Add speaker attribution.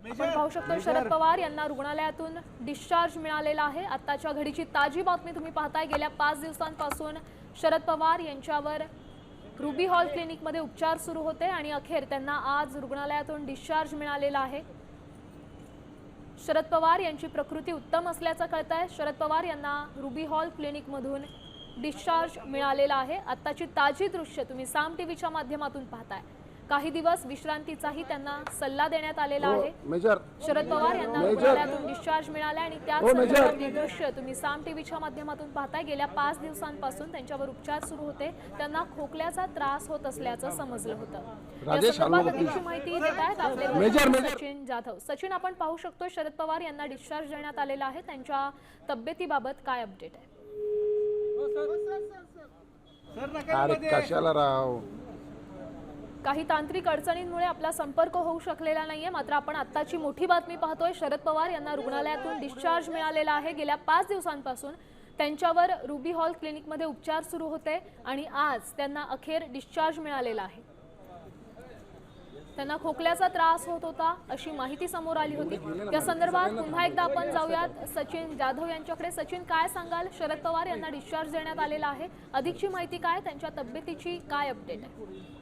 Speaker 1: आपण पाहू शकतो शरद पवार यांना रुग्णालयातून डिस्चार्ज मिळालेला आहे। आत्ताच्या घडीची ताजी बातमी तुम्ही पाहताय। गेल्या 5 दिवसांपासून शरद पवार यांच्यावर रुबी हॉल क्लिनिकमध्ये उपचार सुरू होते आणि अखेर त्यांना आज रुग्णालयातून डिस्चार्ज मिळालेला आहे। शरद पवार यांची प्रकृती उत्तम असल्याचं कळतंय। शरद पवार यांना रुबी हॉल क्लिनिकमधून डिस्चार्ज मिळालेला आहे। आत्ताची ताजी दृश्य तुम्ही साम टीव्हीच्या माध्यमातून पाहताय। काही दिवस विश्रांतीचाही त्यांना सल्ला देण्यात आलेला आहे। शरद पवार यांना रुग्णालयातून डिस्चार्ज मिळाला आणि त्याच संदर्भातली दृश्य तुम्ही साम टीव्हीच्या माध्यमातून पाहताय। गेल्या 5 दिवसांपासून त्यांच्यावर उपचार सुरू होते। त्यांना खोकल्याचा त्रास होत असल्याचं समजलं होतं। या संदर्भात अधिक माहिती देत आहेत आपले सचिन जाधव। सचिन, आपण पाहू शकतो शरद पवार यांना डिस्चार्ज देण्यात आलेला आहे। त्यांच्या तब्येतीबाबत काय अपडेट आहे?
Speaker 2: कशाला राव,
Speaker 1: काही तांत्रिक अडचणींमुळे आपला संपर्क होऊ शकलेला नाहीये। मात्र आपण आत्ताची मोठी बातमी पाहतोय। शरद पवार यांना रुग्णालयातून डिस्चार्ज मिळालेला आहे। गेल्या 5 दिवसांपासून त्यांच्यावर रुबी हॉल क्लिनिकमध्ये उपचार सुरू होते आणि आज त्यांना अखेर डिस्चार्ज मिळालेला आहे। त्यांना खोकल्याचा त्रास होत होता अशी माहिती समोर आली होती। त्या संदर्भात पुन्हा एकदा आपण जाऊयात सचिन जाधव यांच्याकडे। सचिन, काय सांगाल? शरद पवार यांना डिस्चार्ज देण्यात आलेला आहे, अधिकची माहिती काय? त्यांच्या तब्येतीची काय अपडेट आहे?